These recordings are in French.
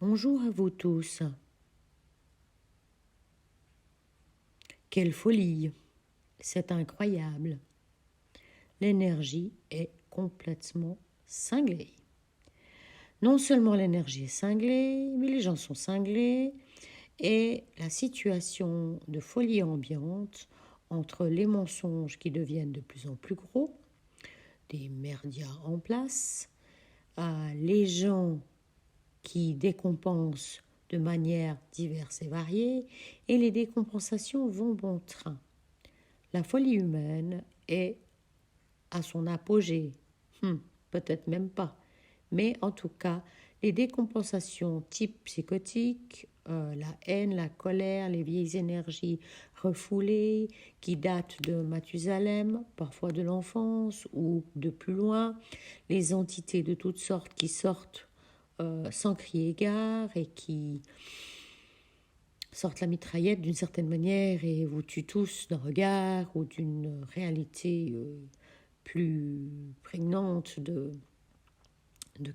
Bonjour à vous tous. Quelle folie! C'est incroyable. L'énergie est complètement cinglée. Non seulement l'énergie est cinglée, mais les gens sont cinglés et la situation de folie ambiante entre les mensonges qui deviennent de plus en plus gros, des merdias en place, les gens qui décompensent de manière diverse et variée, et les décompensations vont bon train. La folie humaine est à son apogée. Peut-être même pas. Mais en tout cas, les décompensations type psychotique, la haine, la colère, les vieilles énergies refoulées qui datent de Mathusalem, parfois de l'enfance ou de plus loin, les entités de toutes sortes qui sortent sans crier gare et qui sortent la mitraillette d'une certaine manière et vous tuent tous d'un regard ou d'une réalité plus prégnante de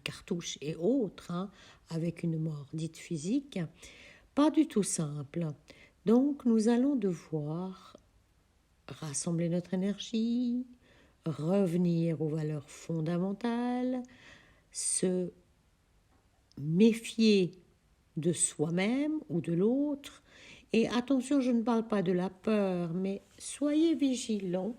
cartouches et autres, avec une mort dite physique, pas du tout simple. Donc nous allons devoir rassembler notre énergie, revenir aux valeurs fondamentales, se méfier de soi-même ou de l'autre. Et attention, je ne parle pas de la peur, mais soyez vigilants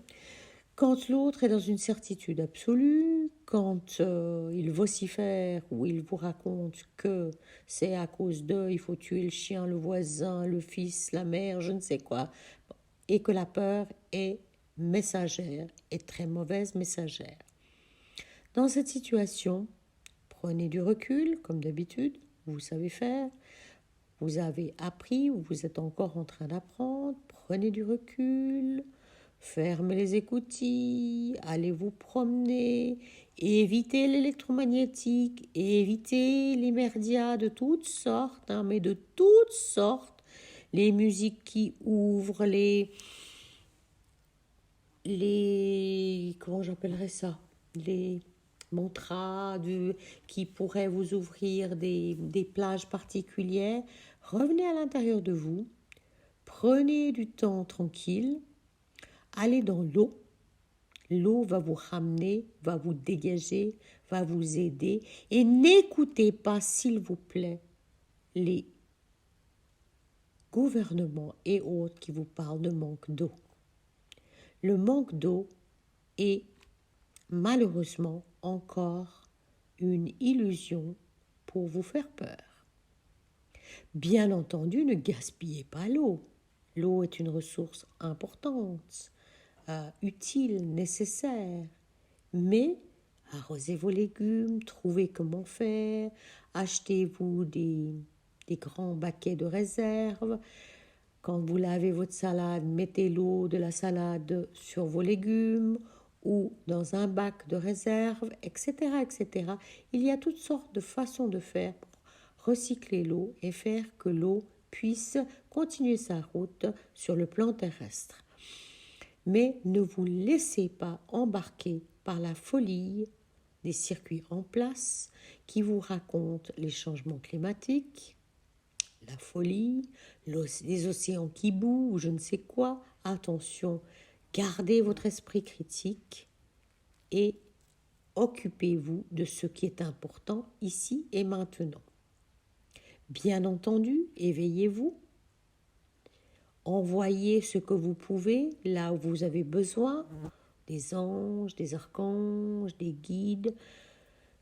quand l'autre est dans une certitude absolue, quand il vocifère ou il vous raconte que c'est à cause d'eux, il faut tuer le chien, le voisin, le fils, la mère, je ne sais quoi, et que la peur est messagère, et très mauvaise messagère. Dans cette situation, prenez du recul, comme d'habitude, vous savez faire, vous avez appris ou vous êtes encore en train d'apprendre, prenez du recul, fermez les écoutilles, allez vous promener, évitez l'électromagnétique, évitez les merdias de toutes sortes, mais de toutes sortes, les musiques qui ouvrent, comment j'appellerais ça, les mantras qui pourraient vous ouvrir des plages particulières. Revenez à l'intérieur de vous, prenez du temps tranquille, allez dans l'eau. L'eau va vous ramener, va vous dégager, va vous aider. Et n'écoutez pas, s'il vous plaît, les gouvernements et autres qui vous parlent de manque d'eau. Le manque d'eau est malheureusement encore une illusion pour vous faire peur. Bien entendu, ne gaspillez pas l'eau. L'eau est une ressource importante, utile, nécessaire. Mais arrosez vos légumes, trouvez comment faire, achetez-vous des grands baquets de réserve. Quand vous lavez votre salade, mettez l'eau de la salade sur vos légumes ou dans un bac de réserve, etc., etc. Il y a toutes sortes de façons de faire pour recycler l'eau et faire que l'eau puisse continuer sa route sur le plan terrestre. Mais ne vous laissez pas embarquer par la folie des circuits en place qui vous racontent les changements climatiques, la folie, les océans qui bougent, je ne sais quoi. Attention, gardez votre esprit critique et occupez-vous de ce qui est important ici et maintenant. Bien entendu, éveillez-vous, envoyez ce que vous pouvez là où vous avez besoin, des anges, des archanges, des guides,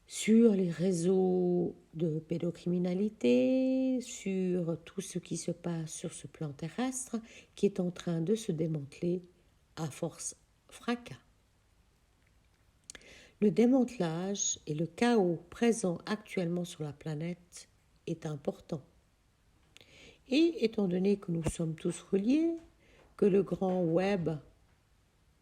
sur les réseaux de pédocriminalité, sur tout ce qui se passe sur ce plan terrestre qui est en train de se démanteler à force fracas. Le démantelage et le chaos présent actuellement sur la planète est important. Et étant donné que nous sommes tous reliés, que le grand web,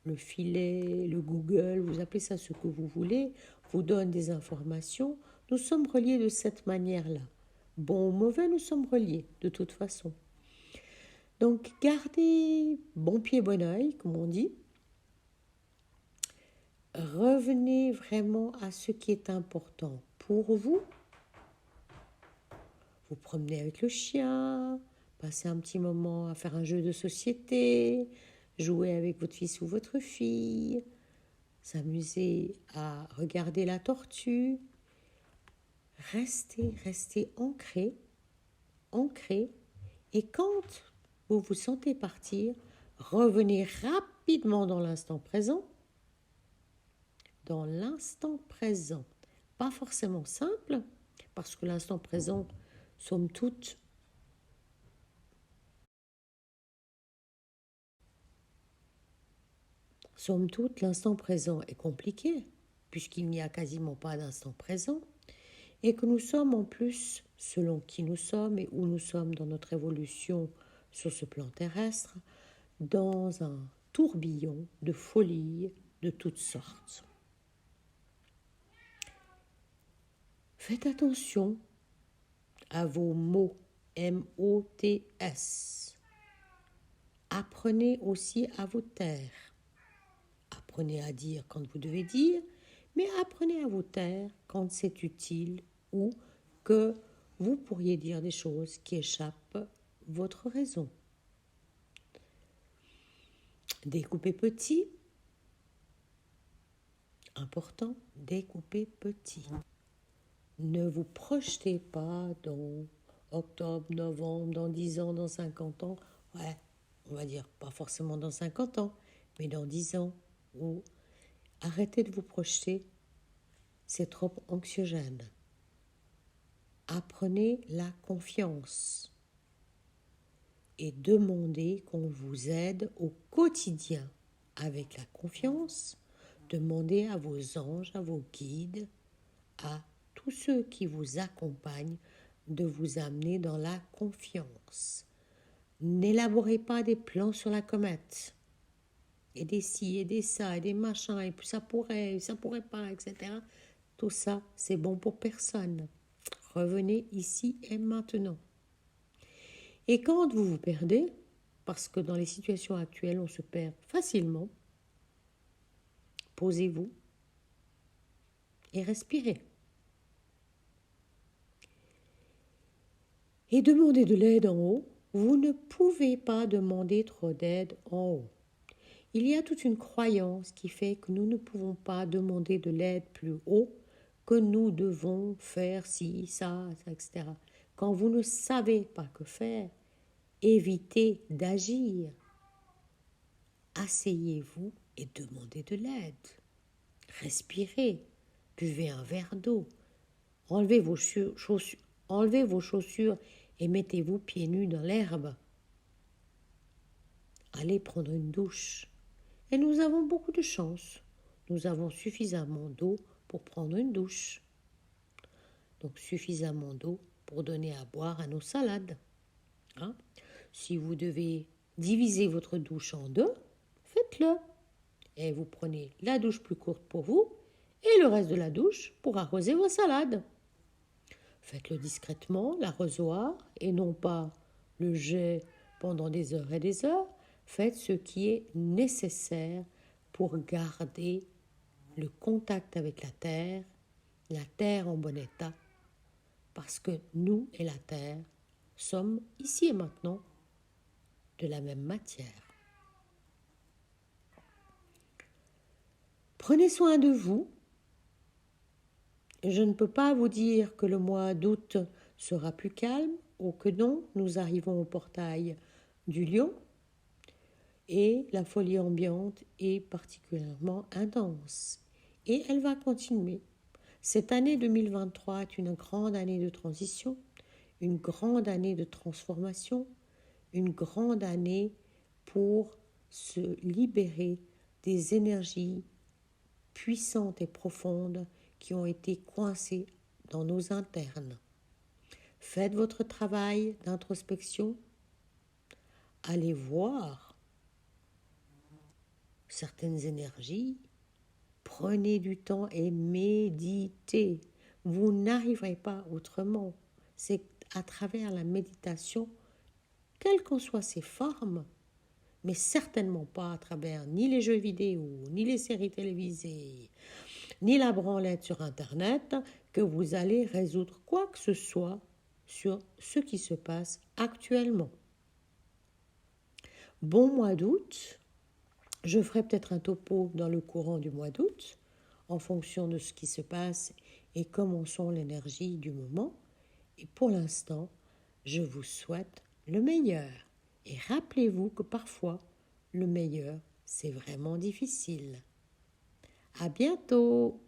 le filet, le Google, vous appelez ça ce que vous voulez, vous donne des informations, nous sommes reliés de cette manière-là. Bon ou mauvais, nous sommes reliés de toute façon. Donc gardez bon pied, bon oeil, comme on dit. Revenez vraiment à ce qui est important pour vous. vous promener avec le chien, passer un petit moment à faire un jeu de société, jouer avec votre fils ou votre fille, s'amuser à regarder la tortue. Restez ancré. Et quand vous vous sentez partir, revenez rapidement dans l'instant présent. Dans l'instant présent. Pas forcément simple, parce que l'instant présent, somme toute, l'instant présent est compliqué, puisqu'il n'y a quasiment pas d'instant présent, et que nous sommes en plus, selon qui nous sommes et où nous sommes dans notre évolution sur ce plan terrestre, dans un tourbillon de folie de toutes sortes. Faites attention à vos mots, M-O-T-S. Apprenez aussi à vous taire. Apprenez à dire quand vous devez dire, mais apprenez à vous taire quand c'est utile ou que vous pourriez dire des choses qui échappent votre raison. Découpez petit. Important, découpez petit. Ne vous projetez pas dans octobre, novembre, dans 10 ans, dans 50 ans. Ouais, on va dire pas forcément dans 50 ans, mais dans 10 ans. Ou arrêtez de vous projeter, c'est trop anxiogène. Apprenez la confiance et demandez qu'on vous aide au quotidien avec la confiance. Demandez à vos anges, à vos guides, à tous ceux qui vous accompagnent de vous amener dans la confiance. N'élaborez pas des plans sur la comète et des ci et des ça et des machins et ça pourrait pas, etc. Tout ça, c'est bon pour personne. Revenez ici et maintenant. Et quand vous vous perdez, parce que dans les situations actuelles, on se perd facilement, posez-vous et respirez. Et demandez de l'aide en haut. Vous ne pouvez pas demander trop d'aide en haut. Il y a toute une croyance qui fait que nous ne pouvons pas demander de l'aide plus haut, que nous devons faire ci, ça, etc. Quand vous ne savez pas que faire, évitez d'agir. Asseyez-vous et demandez de l'aide. Respirez, buvez un verre d'eau, enlevez vos chaussures et mettez-vous pieds nus dans l'herbe. Allez prendre une douche. Et nous avons beaucoup de chance. Nous avons suffisamment d'eau pour prendre une douche. Donc suffisamment d'eau pour donner à boire à nos salades. Si vous devez diviser votre douche en deux, faites-le. Et vous prenez la douche plus courte pour vous et le reste de la douche pour arroser vos salades. Faites-le discrètement, l'arrosoir, et non pas le jet pendant des heures et des heures. Faites ce qui est nécessaire pour garder le contact avec la terre en bon état, parce que nous et la terre sommes ici et maintenant de la même matière. Prenez soin de vous. Je ne peux pas vous dire que le mois d'août sera plus calme ou que non, nous arrivons au portail du lion et la folie ambiante est particulièrement intense et elle va continuer. Cette année 2023 est une grande année de transition, une grande année de transformation, une grande année pour se libérer des énergies puissantes et profondes qui ont été coincées dans nos internes. Faites votre travail d'introspection. Allez voir certaines énergies. Prenez du temps et méditez. Vous n'arriverez pas autrement. C'est à travers la méditation, quelles qu'en soient ses formes, mais certainement pas à travers ni les jeux vidéo, ni les séries télévisées, ni la branlette sur Internet, que vous allez résoudre quoi que ce soit sur ce qui se passe actuellement. Bon mois d'août, je ferai peut-être un topo dans le courant du mois d'août, en fonction de ce qui se passe et comment sont l'énergie du moment. Et pour l'instant, je vous souhaite le meilleur. Et rappelez-vous que parfois, le meilleur, c'est vraiment difficile. À bientôt!